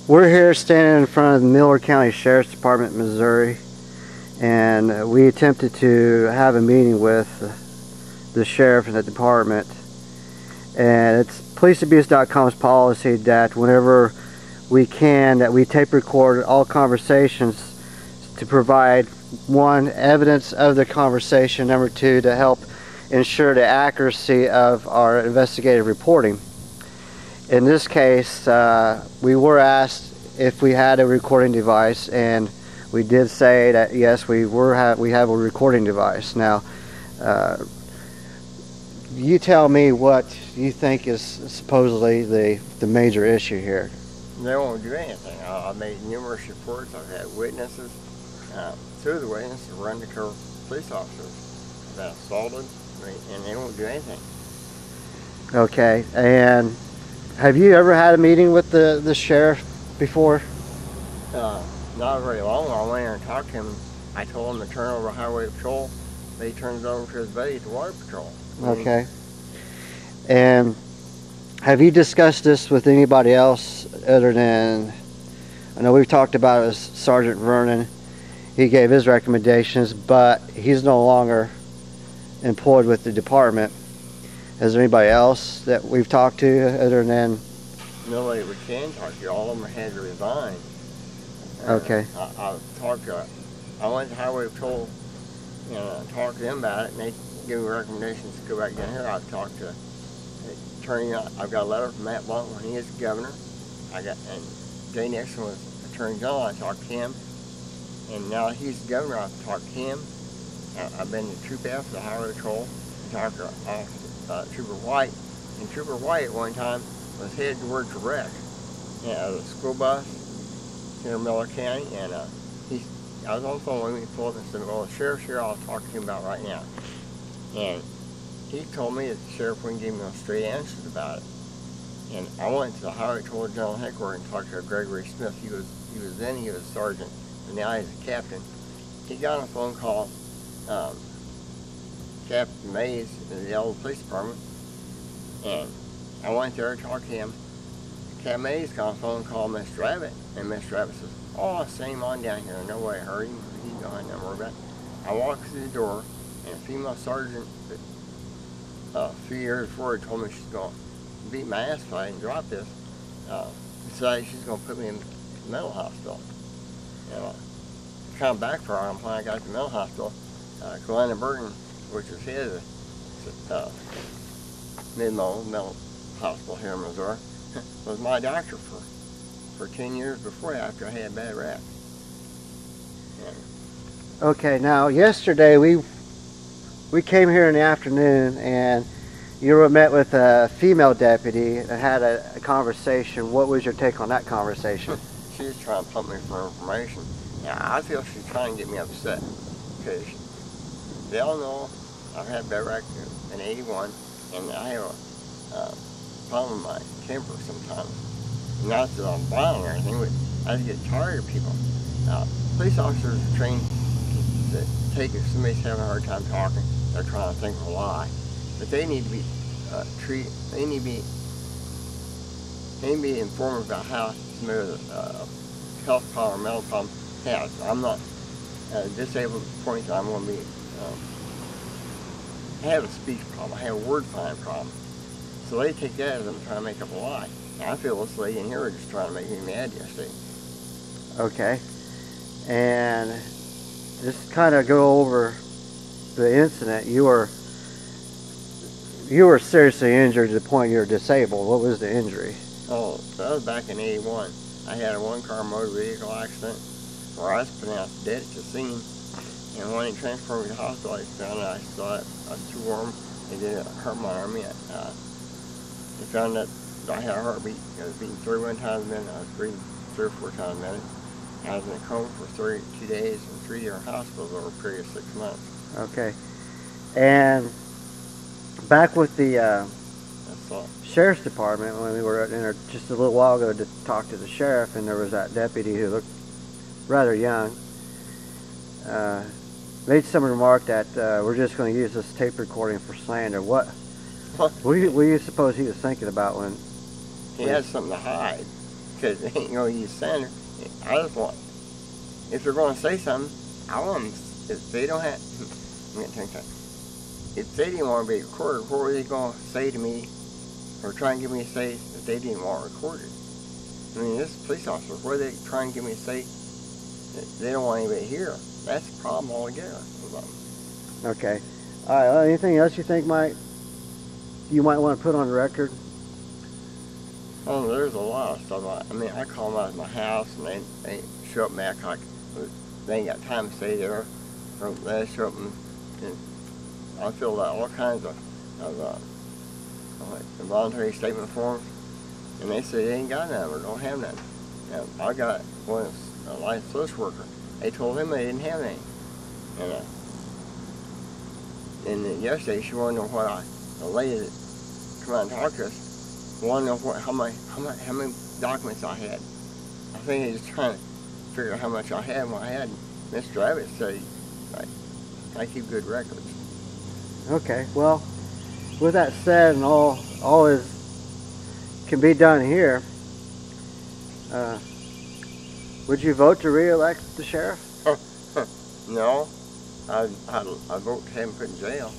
We're here standing in front of the Miller County Sheriff's Department, Missouri, and we attempted to have a meeting with the sheriff and the department. And it's policeabuse.com's policy that whenever we can, that we tape record all conversations to provide, one, evidence of the conversation, number two, to help ensure the accuracy of our investigative reporting. In this case, we were asked if we had a recording device, and we did say that yes, we have a recording device. Now, you tell me what you think is supposedly the major issue here. They won't do anything. I made numerous reports. I've had witnesses. Two of the witnesses were undercover police officers that assaulted me, and they won't do anything. Okay, and have you ever had a meeting with the sheriff before? Not very long. I went in and talked to him. I told him to turn over Highway Patrol. They turned it over to his buddy at the Water Patrol. Okay. And have you discussed this with anybody else other than, I know we've talked about it with Sergeant Vernon. He gave his recommendations, but he's no longer employed with the department. Is there anybody else that we've talked to other than? Nobody we can talk to. All of them had to resign. Okay. I went to Highway Patrol and talked to them about it, and they gave me recommendations to go back down here. I've talked to the attorney. I've got a letter from Matt Blunt when he is governor. And Jay Nixon was Attorney General. I talked to him, and now he's the governor. I've talked to him. I've been to Troop F, the Highway Patrol, and talked to Trooper White. And Trooper White at one time was headed towards a wreck. The school bus here in Miller County, and I was on the phone with him. He pulled up and said, "Well, the sheriff's here. I'll talk to him about right now." And he told me that the sheriff wouldn't give me no straight answers about it. And I went to the Highway Patrol General Headquarters and talked to Gregory Smith. He was a sergeant, and now he's a captain. He got on a phone call, Captain Mays in the old police department, and I went there to talk to him. Captain Mays got on a phone call Mr. Rabbit, and Mr. Rabbit says, "Oh, send him on down here. Nobody hurt him. He can go ahead and worry about it." I walked through the door, and a female sergeant that a few years before had told me she's going to beat my ass if I didn't drop this, decided she's going to put me in the mental hospital. And I come back for her, and when I got to the mental hospital, Glenna Burton, which is head of Mid-Mo Mental Hospital here in Missouri, was my doctor for 10 years before after I had a bad rap. Okay, now yesterday we came here in the afternoon, and you were met with a female deputy and had a conversation. What was your take on that conversation? She was trying to pump me for information. Now, I feel she's trying to get me upset because they all know I've had bad rap in '81, and I have a problem with my temper sometimes. Not that I'm violent or anything, but I just get tired of people. Police officers are trained to take if somebody's having a hard time talking, they're trying to think of a lie. But they need to be treated, they need to be informed about how somebody with a health problem or mental problem has. I'm not disabled to the point that I'm going to be, I have a speech problem, I have a word finding problem. So they take that as I'm trying to make up a lie. I feel this lady in here was just trying to make me mad yesterday. Okay. And just kind of go over the incident. You were seriously injured to the point you were disabled. What was the injury? Oh, that was back in '81. I had a one-car motor vehicle accident where I was pronounced dead at the scene. And when they transported me to the hospital, I found out I was too warm. They did hurt my arm yet. They found that I had a heartbeat. I was beating 31 times a minute. I was breathing 3 or 4 times a minute. I was in a coma for 32 days in 3 different hospitals over a period of 6 months. Okay. And back with the sheriff's department, when we were in there just a little while ago to talk to the sheriff, and there was that deputy who looked rather young, made some remark that we're just going to use this tape recording for slander. What do you suppose he was thinking about when he had something to hide? because they ain't gonna use Sanders. I just want, if they're gonna say something, I want them, if they don't have, I'm gonna think that. If they didn't want to be recorded, what were they gonna say to me, or try and give me a say that they didn't want recorded? I mean, this police officer, what are they trying to give me a say that they don't want anybody here? That's a problem altogether with them. Okay. All right. Anything else you think you might want to put on the record? Oh, there's a lot of stuff. I mean, I call them out of my house, and they show up back like they ain't got time to stay there. Or they show up and I filled out all kinds of voluntary statement forms, and they say they ain't got none or don't have none. Now, I got one that's a licensed social worker. They told him they didn't have any. And yesterday she wanted to know the lady that come out and talked to us wanted to know how many documents I had. I think he was trying to figure out how much I had when I had. Mr. Abbott said I keep good records. Okay. Well, with that said, and all can be done here, would you vote to re-elect the sheriff? No, I vote to have him put in jail.